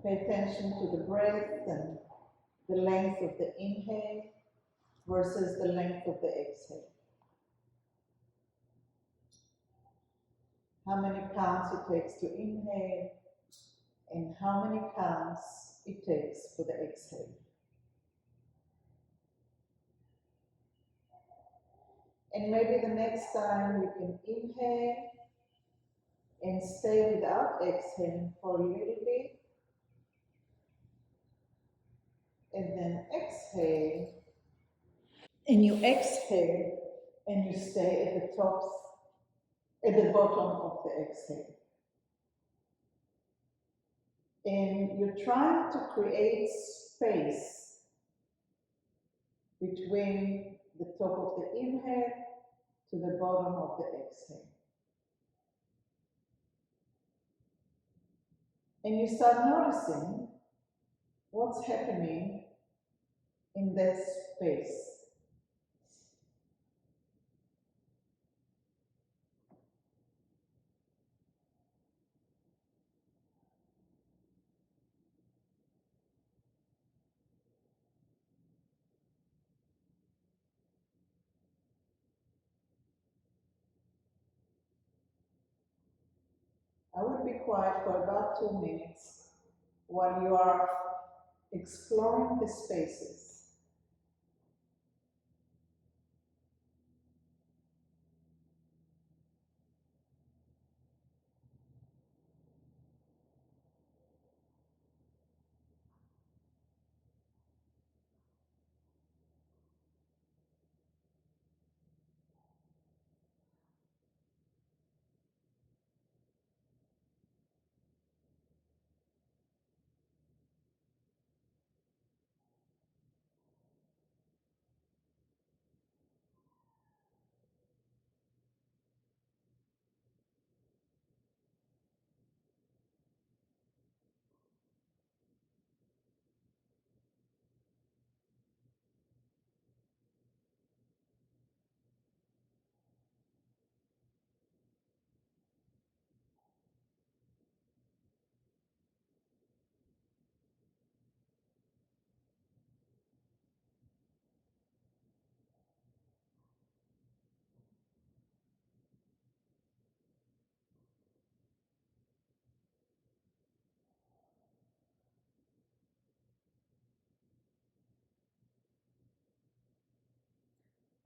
Pay attention to the breath and the length of the inhale versus the length of the exhale. How many counts it takes to inhale and how many counts it takes for the exhale. And maybe the next time you can inhale and stay without exhaling for a little bit. And then exhale. And you exhale and you stay at the bottom of the exhale. And you're trying to create space between the top of the inhale to the bottom of the exhale. And you start noticing what's happening in that space. I would be quiet for about 2 minutes while you are exploring the spaces.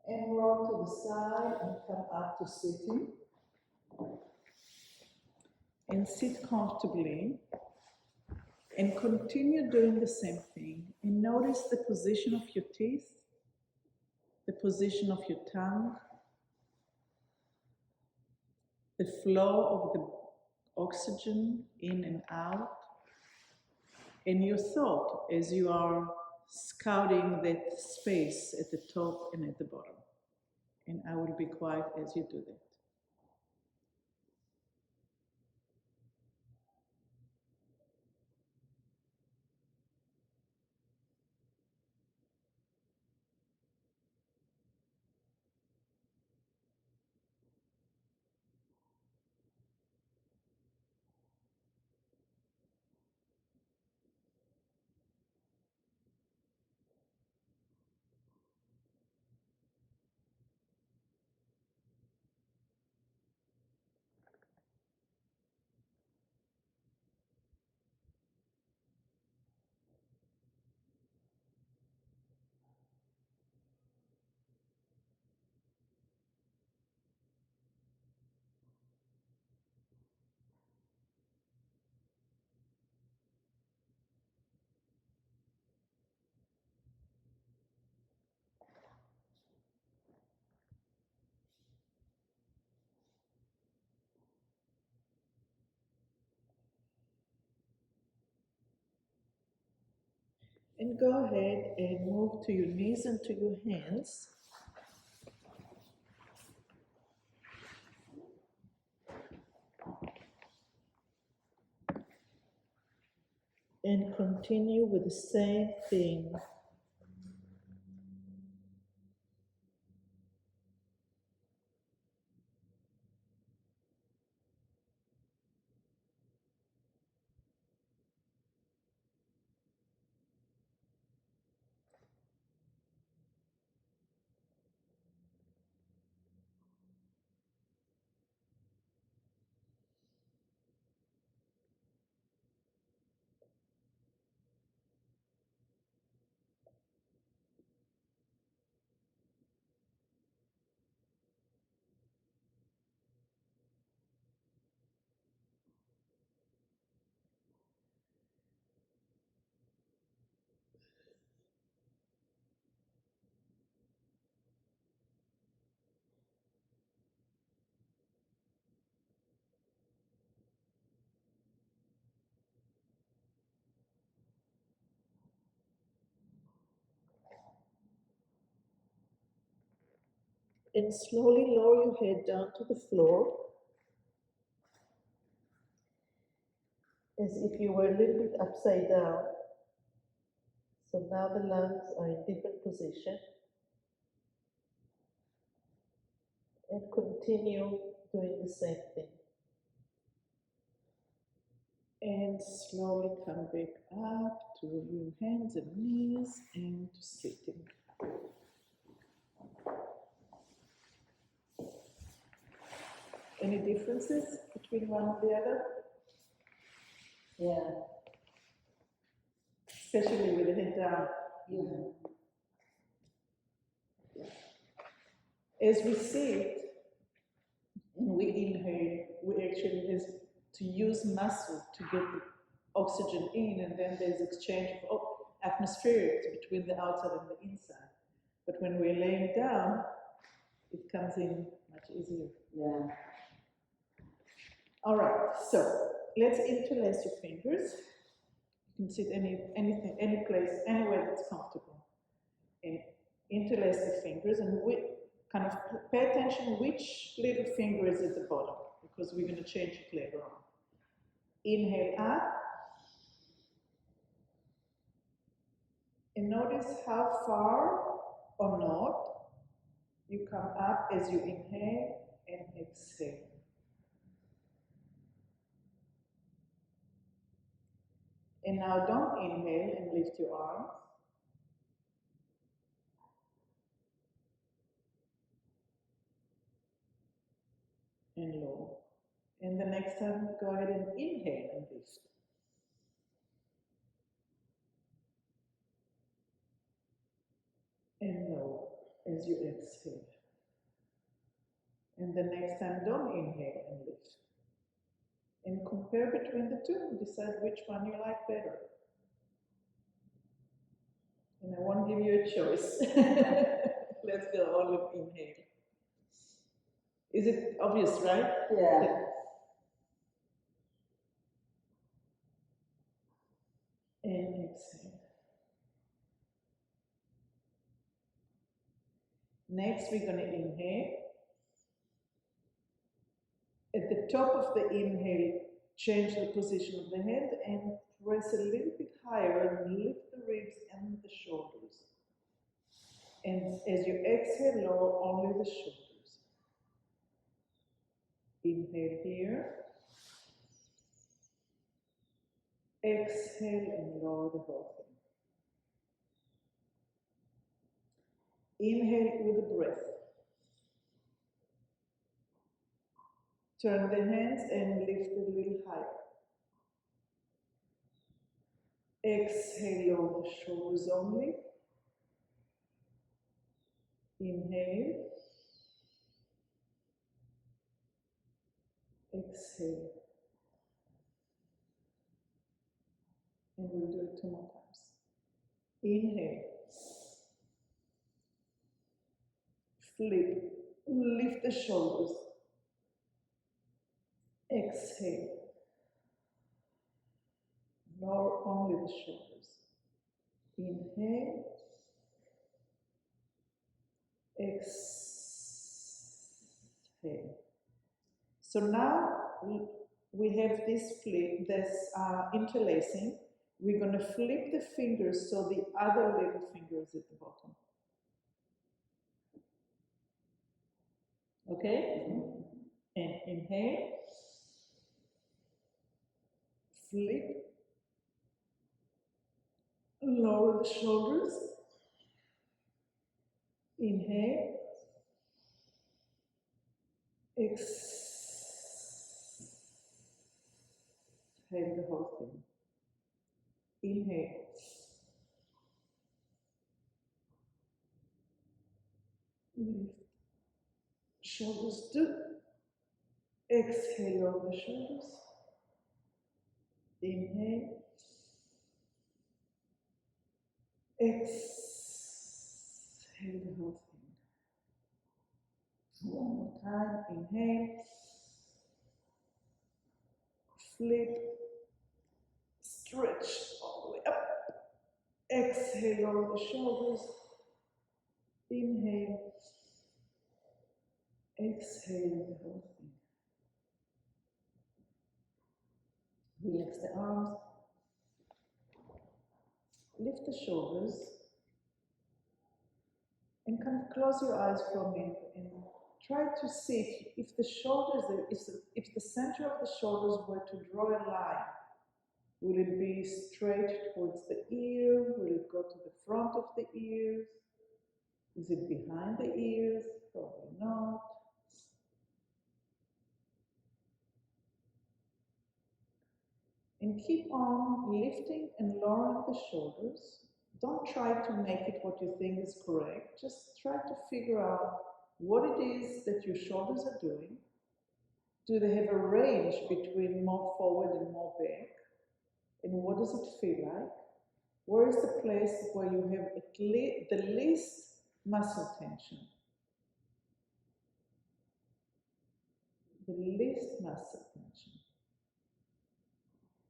And roll to the side and come up to sitting. And sit comfortably and continue doing the same thing. And notice the position of your teeth, the position of your tongue, the flow of the oxygen in and out, and your thought as you are scouting that space at the top and at the bottom. And I will be quiet as you do that. And go ahead and move to your knees and to your hands. And continue with the same thing. And slowly lower your head down to the floor, as if you were a little bit upside down. So now the lungs are in different position. And continue doing the same thing. And slowly come back up to your hands and knees and to sitting. Any differences between one and the other? Yeah. Especially with the head down. Yeah. As we sit and we inhale, we actually have to use muscle to get the oxygen in, and then there's exchange of atmospheric between the outside and the inside. But when we're laying down, it comes in much easier. Yeah. All right, so let's interlace your fingers. You can sit any place, anywhere that's comfortable. And interlace the fingers, and we kind of pay attention which little finger is at the bottom, because we're going to change it later on. Inhale up. And notice how far or not you come up as you inhale and exhale. And now don't inhale and lift your arms. And lower. And the next time, go ahead and inhale and lift. And lower as you exhale. And the next time, don't inhale and lift. And compare between the two and decide which one you like better. And I won't give you a choice. Let's go all with inhale. Is it obvious, right? Yeah. And exhale. Next, we're going to inhale. At the top of the inhale, change the position of the head and press a little bit higher and lift the ribs and the shoulders. And as you exhale, lower only the shoulders. Inhale here. Exhale and lower the whole thing. Inhale with a breath. Turn the hands and lift a little higher. Exhale, lower the shoulders only. Inhale. Exhale. And we'll do it 2 more times. Inhale. Flip. Lift the shoulders. Exhale. Lower only the shoulders. Inhale. Exhale. So now we have this flip, this interlacing. We're going to flip the fingers so the other little finger is at the bottom. Okay? And inhale. Flip. Lower the shoulders. Inhale. Exhale the whole thing. Inhale. Lift. Shoulders do. Exhale over the shoulders. Inhale. Exhale the whole thing. 1 more time. Inhale. Flip. Stretch all the way up. Exhale over the shoulders. Inhale. Exhale the whole thing. Relax the arms. Lift the shoulders. And kind of close your eyes for a minute and try to see if the shoulders, if the center of the shoulders were to draw a line, will it be straight towards the ear? Will it go to the front of the ears? Is it behind the ears? Probably not. And keep on lifting and lowering the shoulders. Don't try to make it what you think is correct. Just try to figure out what it is that your shoulders are doing. Do they have a range between more forward and more back? And what does it feel like? Where is the place where you have the least muscle tension? The least muscle tension.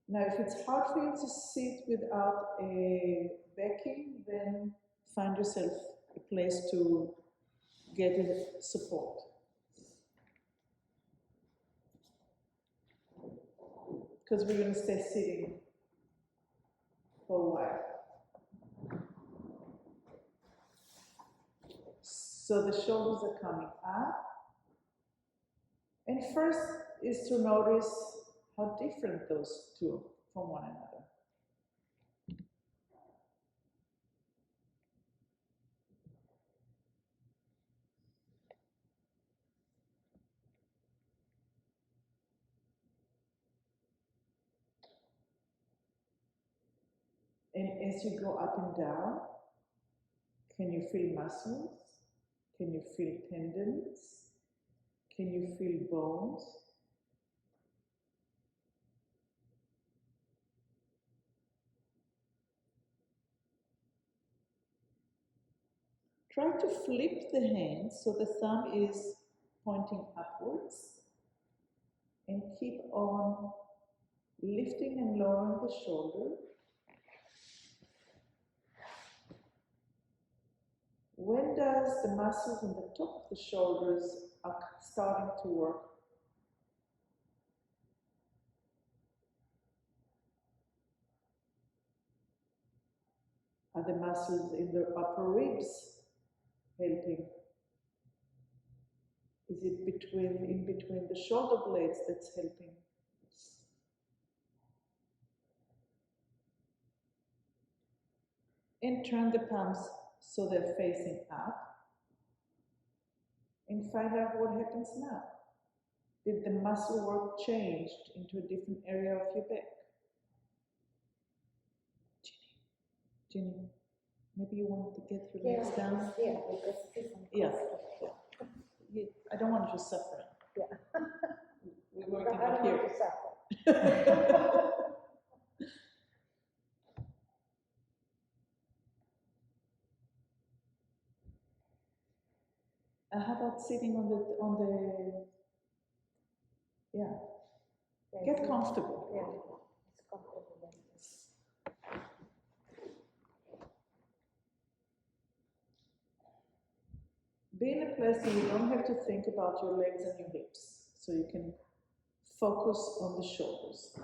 Now, if it's hard for you to sit without a backing, then find yourself a place to get support. Because we're going to stay sitting for a while. So the shoulders are coming up. And first is to notice how different those two from one another. And as you go up and down, can you feel muscles? Can you feel tendons? Can you feel bones? Try to flip the hands so the thumb is pointing upwards and keep on lifting and lowering the shoulder. When does the muscles in the top of the shoulders are starting to work? Are the muscles in the upper ribs helping? Is it in between the shoulder blades that's helping? And turn the palms so they're facing up. And find out what happens now. Did the muscle work changed into a different area of your back? Ginny, maybe you want to get your legs down? Yeah, because it's Yeah. I don't want you to suffer. Yeah. We're working I up don't here. want to suffer. How about sitting on the yeah. Get comfortable. Yeah, it's comfortable. Be in a place where you don't have to think about your legs and your hips, so you can focus on the shoulders.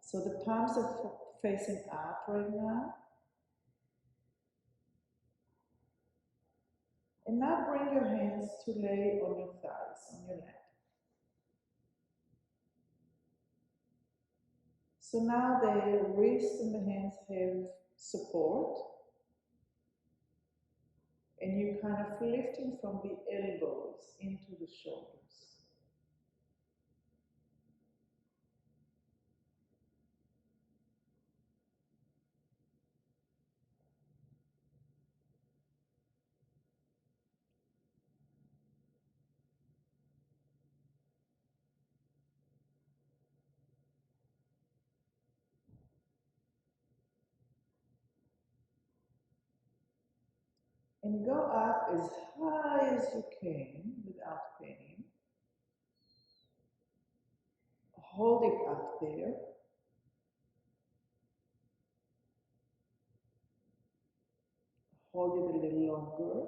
So the palms are facing up right now. And now bring your hands to lay on your thighs, on your lap. So now the wrists and the hands have support. And you're kind of lifting from the elbows into the shoulders. And go up as high as you can without pain. Hold it up there. Hold it a little longer.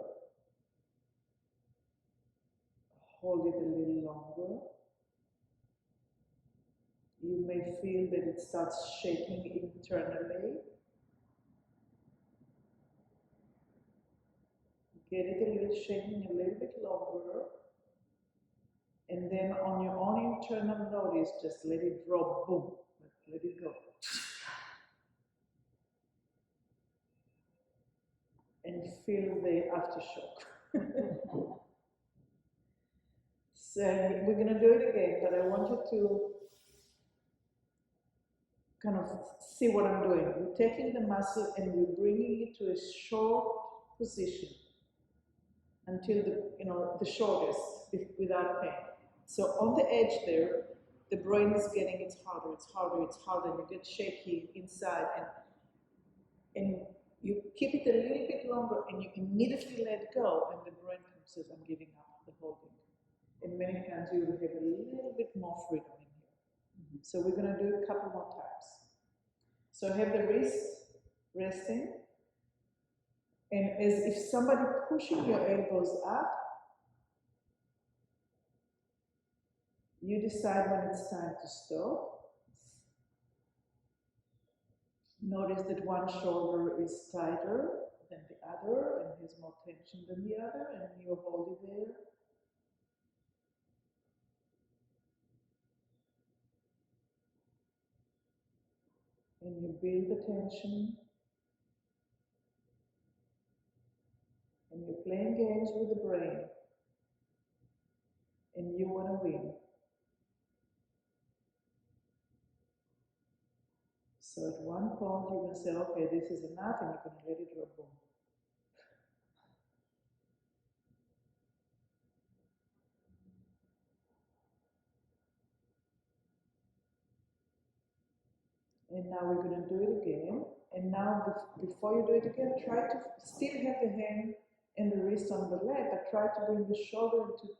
Hold it a little longer. You may feel that it starts shaking internally. Get it a little shaking a little bit longer. And then on your own internal notice, just let it drop, boom, let it go. And feel the aftershock. So we're going to do it again, but I want you to kind of see what I'm doing. We're taking the muscle and we're bringing it to a short position until the shortest, without pain. So on the edge there, the brain is getting it's harder, and you get shaky inside, and you keep it a little bit longer, and you immediately let go, and the brain says, "I'm giving up the holding." And many times you will have a little bit more freedom in here. So we're going to do a couple more times. So have the wrist resting, and as if somebody pushing your elbows up, you decide when it's time to stop. Notice that one shoulder is tighter than the other and has more tension than the other, and you hold it there. And you build the tension. And you're playing games with the brain. And you want to win. So at one point you're going to say, okay, this is enough, and you're going to let it drop, boom. And now we're going to do it again. And now before you do it again, try to still have the hand and the wrist on the leg, but try to bring the shoulder into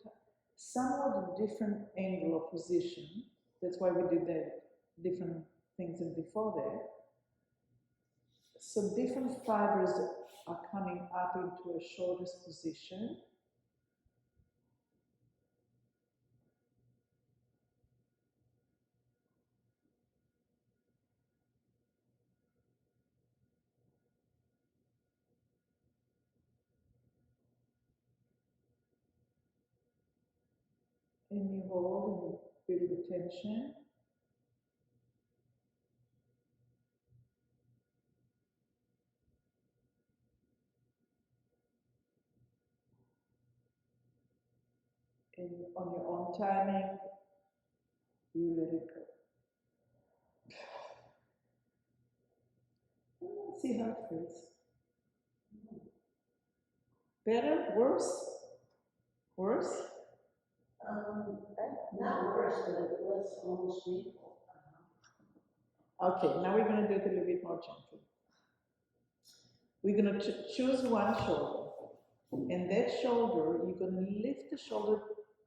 somewhat a different angle or position. That's why we did the different things in before there. So different fibers are coming up into a shoulders position. And you hold and you feel the tension. And on your own timing, you let it go. See how it feels. Better? Worse? Worse? Not worse, but it was almost painful. Okay, now we're going to do it a little bit more gently. We're going to choose one shoulder. And that shoulder, you're going to lift the shoulder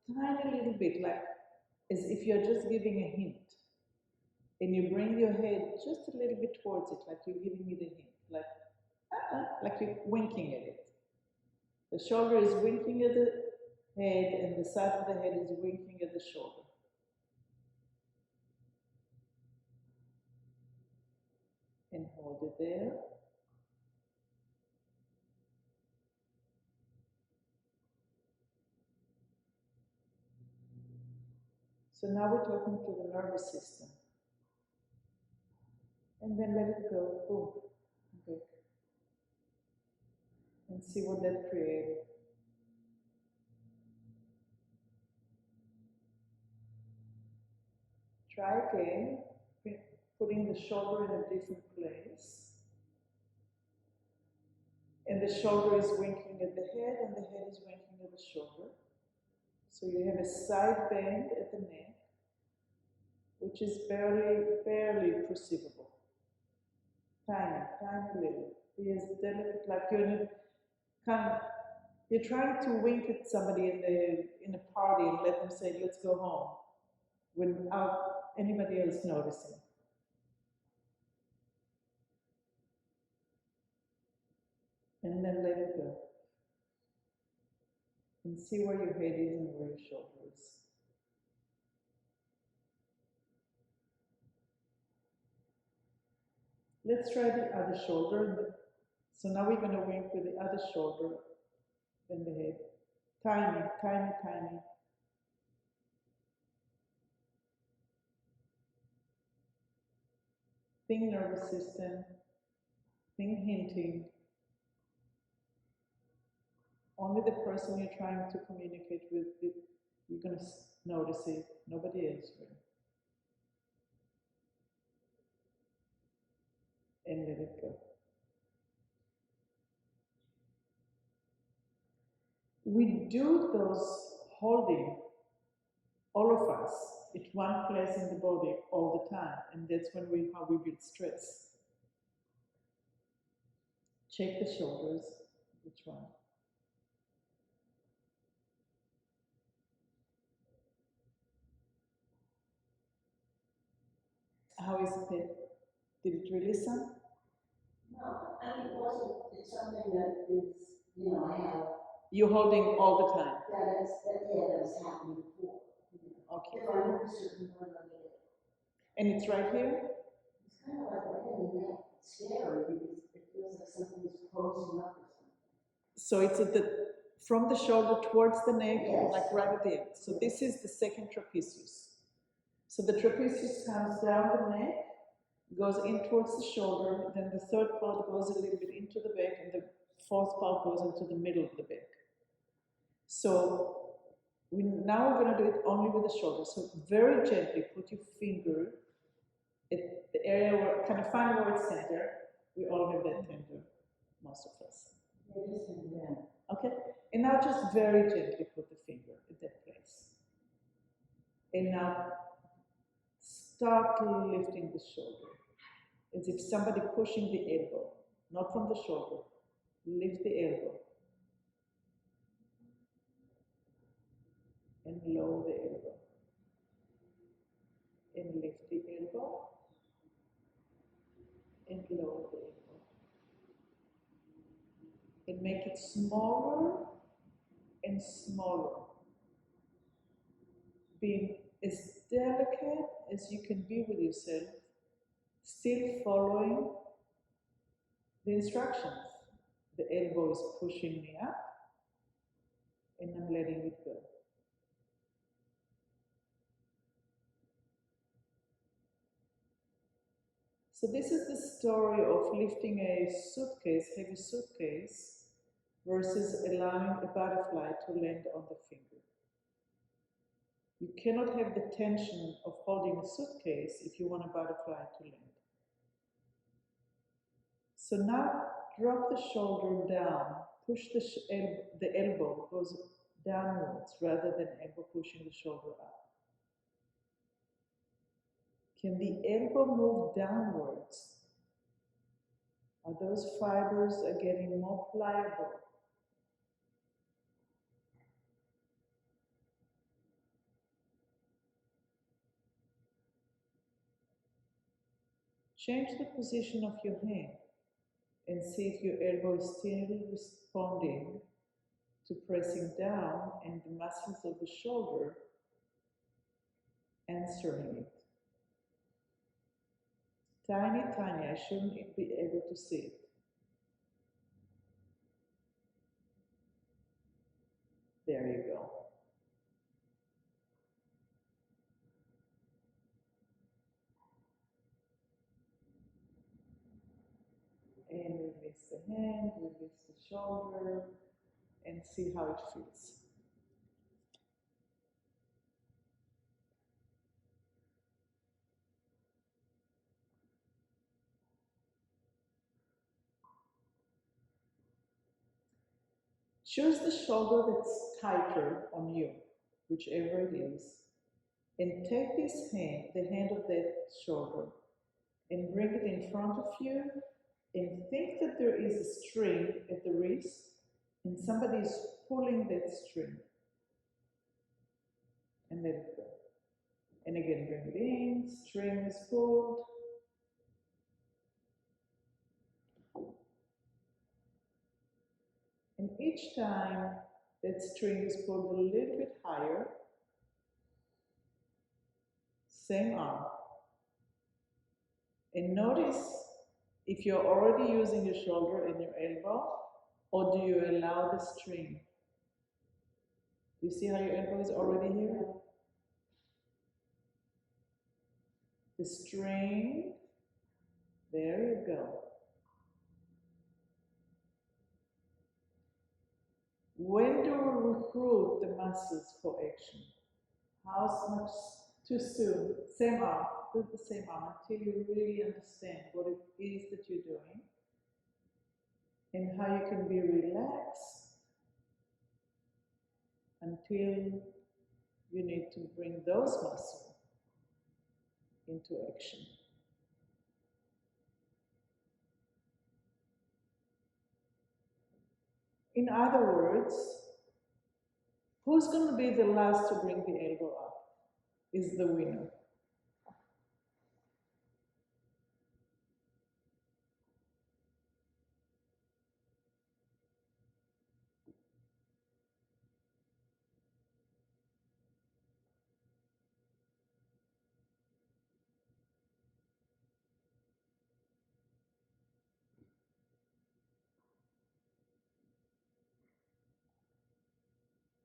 tiny little bit, like as if you're just giving a hint. And you bring your head just a little bit towards it, like you're giving it a hint, like you're winking at it. The shoulder is winking at the head, and the side of the head is winking at the shoulder. And hold it there. So now we're talking to the nervous system. And then let it go, boom, okay. And see what that creates. Try again, putting the shoulder in a different place. And the shoulder is winking at the head, and the head is winking at the shoulder. So you have a side bend at the neck, which is barely perceivable. Tiny, tiny little. It is delicate, like you're trying to wink at somebody in a party and let them say, "Let's go home," without anybody else noticing. And then let it go. And see where your head is and where your shoulder is. Let's try the other shoulder. So now we're going to wink with the other shoulder and the head. Tiny, tiny, tiny. Think nervous system. Think hinting. Only the person you're trying to communicate with, you're going to notice it. Nobody else will. And let it go. We do those holding, all of us, at one place in the body all the time, and that's how we build stress. Check the shoulders, which one? How is it? Did it release some? No, I mean, it's something that is, you know, I have. You're holding all the time? That has happened before. You know. Okay. If I move a certain point, I get it. And it's right here? It's kind of like right in the neck. It's scary because it feels like something's closing up or something. So it's from the shoulder towards the neck, yes. like right at the end. So this is the second trapezius. So the trapezius comes down the neck, goes in towards the shoulder, then the third part goes a little bit into the back, and the fourth part goes into the middle of the back. So now we're going to do it only with the shoulder. So very gently put your finger at the area where, kind of find where it's center. We all have that tender, most of us. Yeah. Okay? And now just very gently put the finger at that place. And now start lifting the shoulder. As if somebody pushing the elbow, not from the shoulder. Lift the elbow. And lower the elbow. And lift the elbow. And lower the elbow. And make it smaller and smaller. Being as delicate as you can be with yourself, still following the instructions. The elbow is pushing me up, and I'm letting it go. So this is the story of lifting a suitcase, heavy suitcase, versus allowing a butterfly to land on the finger. You cannot have the tension of holding a suitcase if you want a butterfly to land. So now drop the shoulder down, push the elbow goes downwards rather than elbow pushing the shoulder up. Can the elbow move downwards? Are those fibers getting more pliable? Change the position of your hand and see if your elbow is still responding to pressing down and the muscles of the shoulder answering it. Tiny, tiny, I shouldn't be able to see it. There you go. And release the hand, release the shoulder, and see how it feels. Choose the shoulder that's tighter on you, whichever it is, and take this hand, the hand of that shoulder, and bring it in front of you, and think that there is a string at the wrist, and somebody is pulling that string. And let it go. And again, bring it in, string is pulled. And each time that string is pulled a little bit higher, same arm. And notice if you're already using your shoulder and your elbow, or do you allow the string? You see how your elbow is already here? The string, there you go. When do we recruit the muscles for action? How much too soon? Same arm, do the same arm until you really understand what it is that you're doing and how you can be relaxed until you need to bring those muscles into action. In other words, who's going to be the last to bring the elbow up is the winner.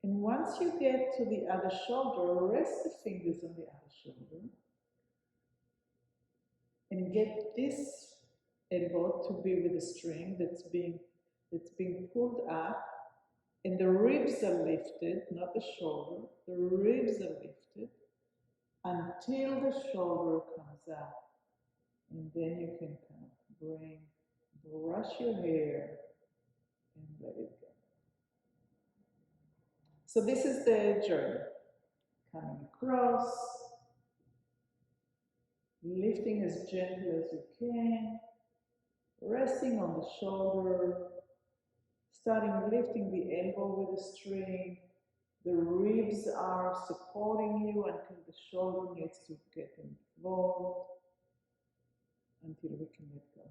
And once you get to the other shoulder, rest the fingers on the other shoulder and get this elbow to be with the string that's being pulled up, and the ribs are lifted, not the shoulder. The ribs are lifted until the shoulder comes up, and then you can kind of brush your hair and let it go. So this is the journey. Coming across, lifting as gently as you can, resting on the shoulder, starting lifting the elbow with the string. The ribs are supporting you until the shoulder needs to get involved, until we can let go.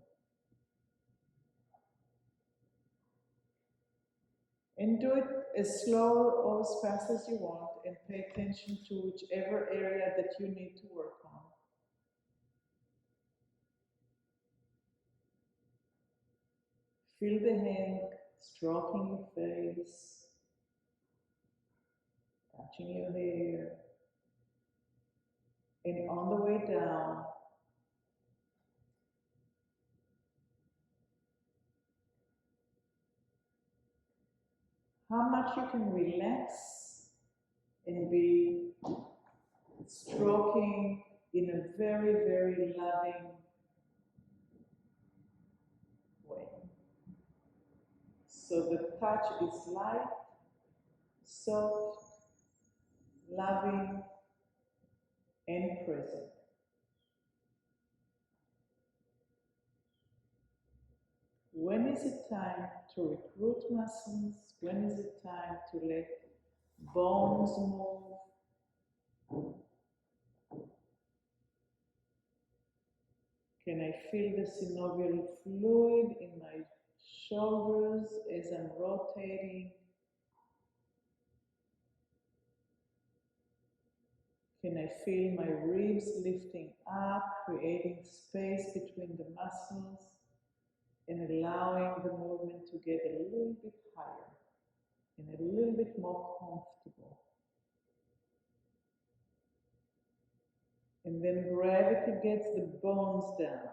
And do it as slow or as fast as you want, and pay attention to whichever area that you need to work on. Feel the hand stroking your face, touching your hair, and on the way down, how much you can relax and be stroking in a very, very loving way. So the touch is light, soft, loving, and present. When is it time to recruit muscles? When is it time to let bones move? Can I feel the synovial fluid in my shoulders as I'm rotating? Can I feel my ribs lifting up, creating space between the muscles and allowing the movement to get a little bit higher and a little bit more comfortable? And then gravity gets the bones down.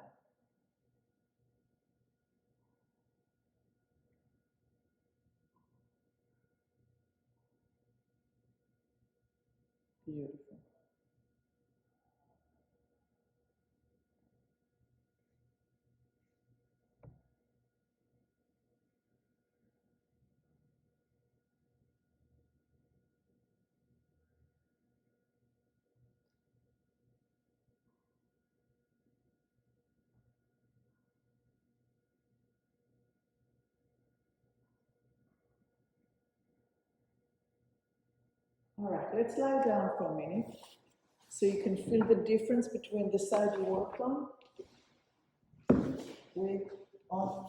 Beautiful. All right, let's lie down for a minute so you can feel the difference between the side you worked on with on,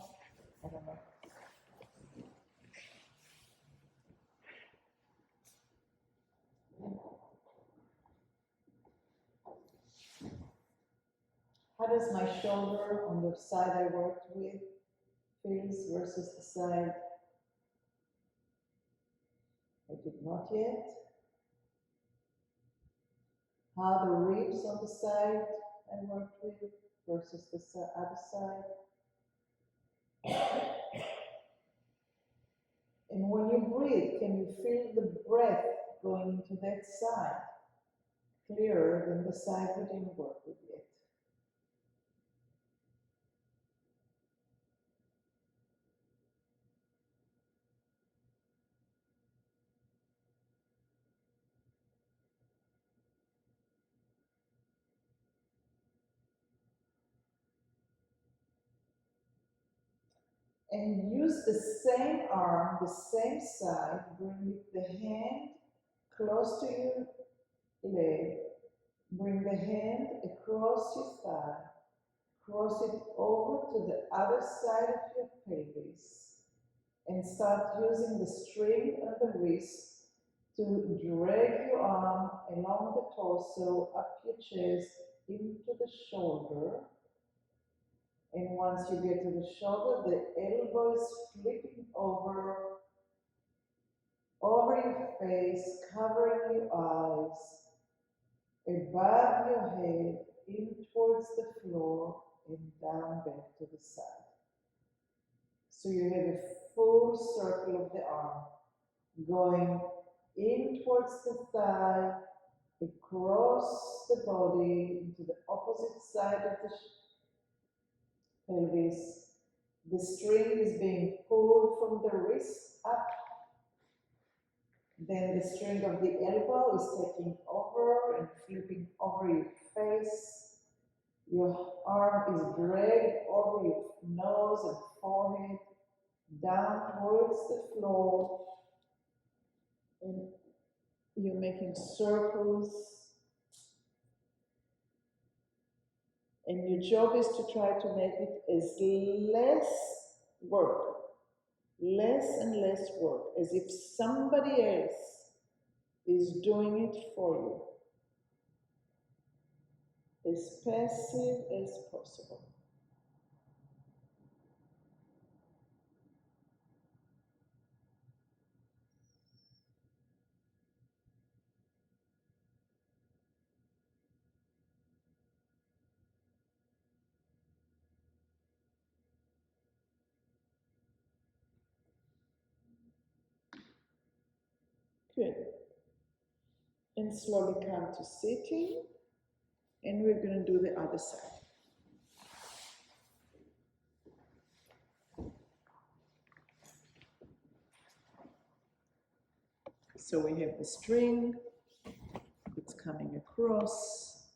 I don't know. does my shoulder on the side I worked with feels versus the side I did not yet? How the ribs on the side I worked with versus the other side? And when you breathe, can you feel the breath going into that side clearer than the side we didn't work with yet? And use the same arm, the same side, bring the hand close to your leg, bring the hand across your thigh, cross it over to the other side of your pelvis, and start using the string and the wrist to drag your arm along the torso, up your chest, into the shoulder. And once you get to the shoulder, the elbow is flipping over your face, covering your eyes, above your head, in towards the floor, and down back to the side. So you have a full circle of the arm, going in towards the thigh, across the body, into the opposite side of the pelvis. The string is being pulled from the wrist up. Then the string of the elbow is taking over and flipping over your face. Your arm is dragged over your nose and forehead, down towards the floor. And you're making circles. And your job is to try to make it as less work, less and less work, as if somebody else is doing it for you, as passive as possible. Good. And slowly come to sitting, and we're going to do the other side. So we have the string, it's coming across,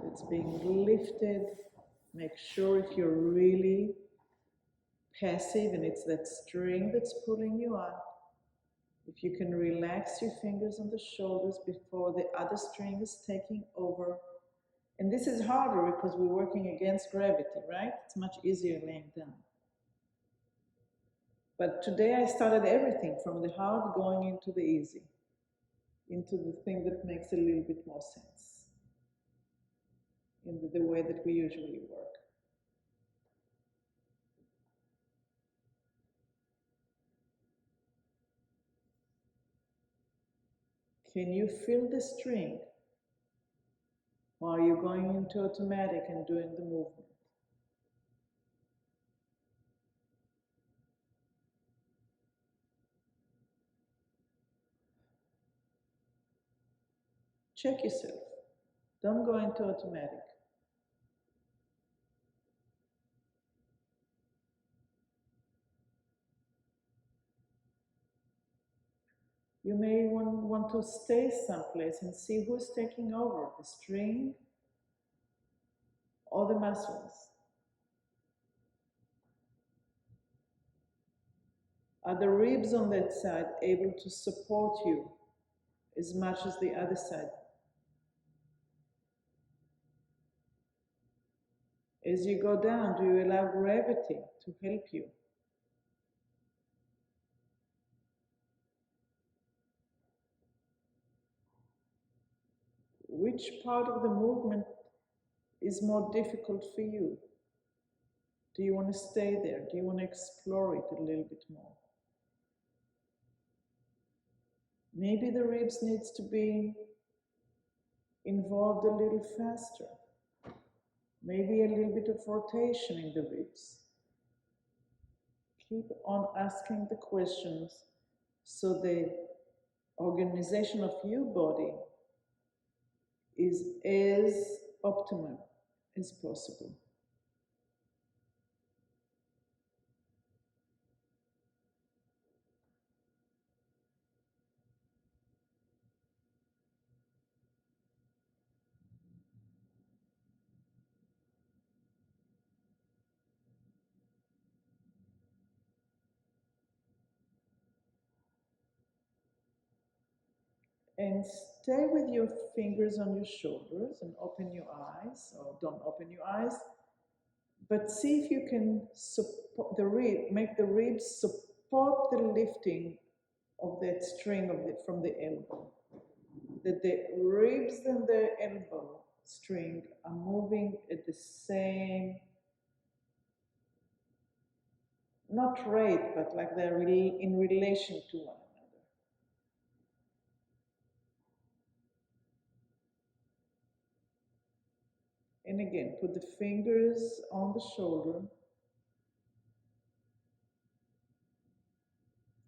it's being lifted. Make sure if you're really passive and it's that string that's pulling you up, if you can relax your fingers on the shoulders before the other string is taking over. And this is harder because we're working against gravity, right? It's much easier laying down. But today I started everything from the hard going into the easy, into the thing that makes a little bit more sense in the way that we usually work. Can you feel the string while you're going into automatic and doing the movement? Check yourself. Don't go into automatic. You may want to stay someplace and see who's taking over, the string or the muscles. Are the ribs on that side able to support you as much as the other side? As you go down, do you allow gravity to help you? Which part of the movement is more difficult for you? Do you want to stay there? Do you want to explore it a little bit more? Maybe the ribs needs to be involved a little faster. Maybe a little bit of rotation in the ribs. Keep on asking the questions so the organization of your body is as optimal as possible. And stay with your fingers on your shoulders and open your eyes, or don't open your eyes, but see if you can support the rib, make the ribs support the lifting of that string from the elbow. That the ribs and the elbow string are moving at the same, not rate, but like they're in relation to one another. And again, put the fingers on the shoulder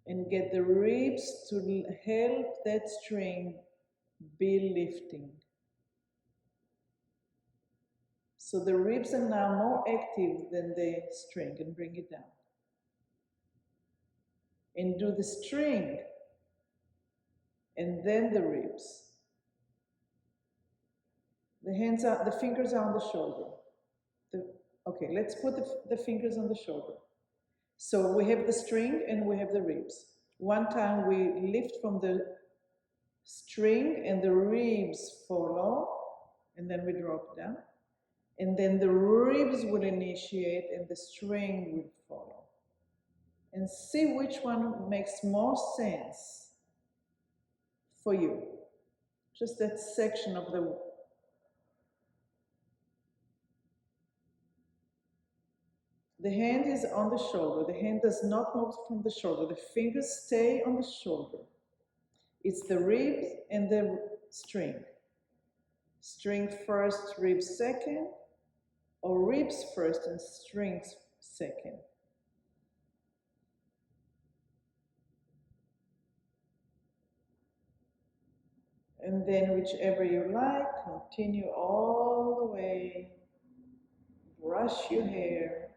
and get the ribs to help that string be lifting. So the ribs are now more active than the string, and bring it down. And do the string and then the ribs. The fingers are on the shoulder. Okay, let's put the fingers on the shoulder. So we have the string and we have the ribs. One time we lift from the string and the ribs follow, and then we drop down. And then the ribs will initiate and the string will follow. And see which one makes more sense for you. Just that section of the hand is on the shoulder. The hand does not move from the shoulder. The fingers stay on the shoulder. It's the ribs and the string. String first, ribs second, or ribs first and strings second. And then whichever you like, continue all the way. Brush your hair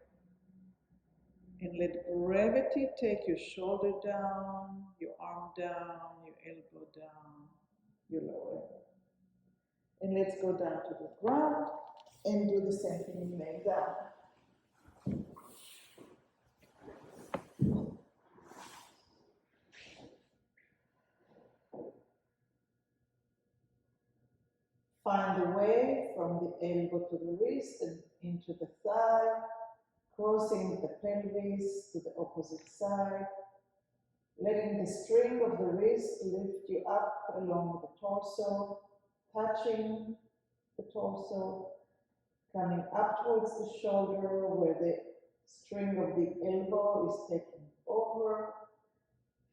and let gravity take your shoulder down, your arm down, your elbow down, your lower elbow. And let's go down to the ground and do the same thing in laying down. Find the way from the elbow to the wrist and into the thigh, crossing the pelvis to the opposite side, letting the string of the wrist lift you up along the torso, touching the torso, coming up towards the shoulder where the string of the elbow is taking over,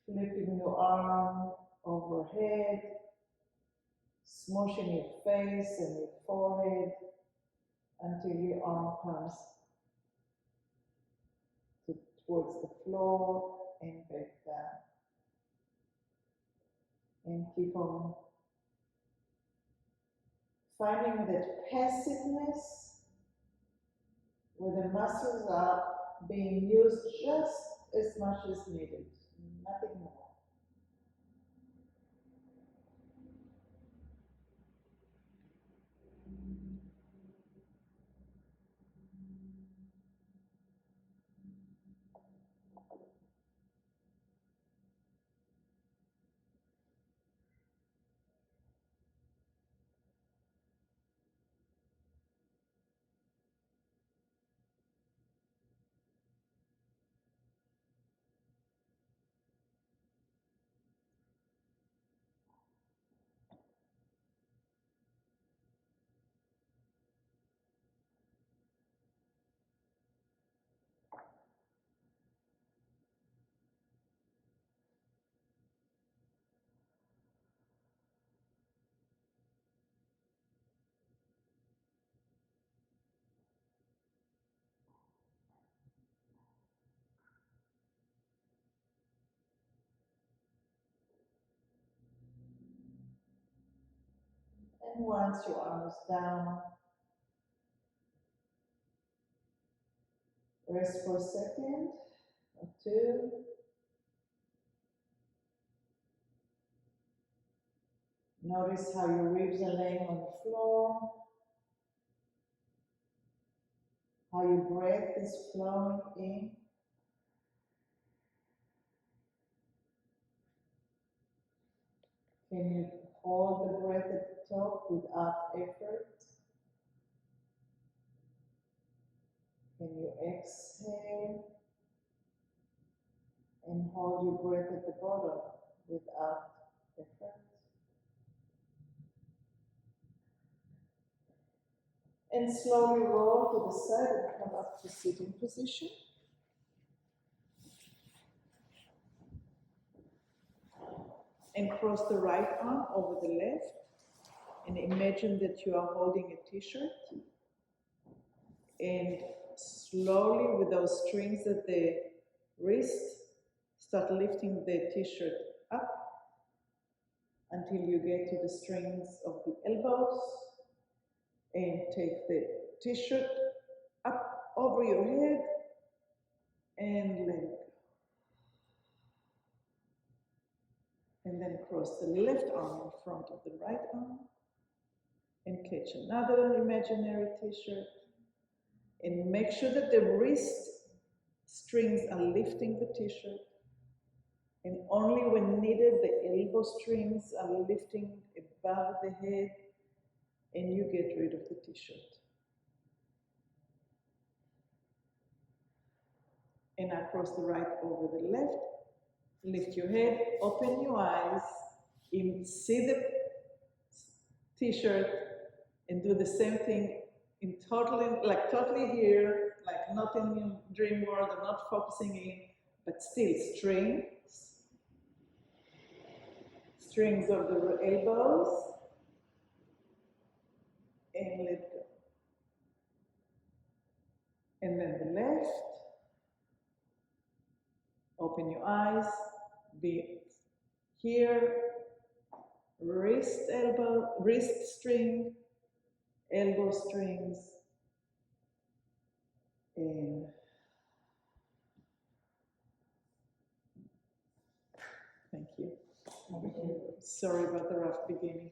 flipping your arm overhead, smushing your face and your forehead until your arm comes towards the floor and back down. And keep on finding that passiveness where the muscles are being used just as much as needed, nothing more. And once your arm is down, rest for a second or two. Notice how your ribs are laying on the floor, how your breath is flowing in. Can you hold the breath at the top without effort? Can you exhale and hold your breath at the bottom without effort? And slowly roll to the side and come up to sitting position. And cross the right arm over the left. And imagine that you are holding a t-shirt. And slowly, with those strings at the wrist, start lifting the t-shirt up until you get to the strings of the elbows. And take the t-shirt up over your head and let it go. And then cross the left arm in front of the right arm and catch another imaginary t-shirt. And make sure that the wrist strings are lifting the t-shirt. And only when needed, the elbow strings are lifting above the head and you get rid of the t-shirt. And I cross the right over the left. Lift your head, open your eyes, see the t-shirt, and do the same thing in totally here, like not in your dream world or not focusing in, but still strings of the elbows, and let go. And then the left, open your eyes, be here, wrist string, elbow strings, and thank you. Sorry about the rough beginning.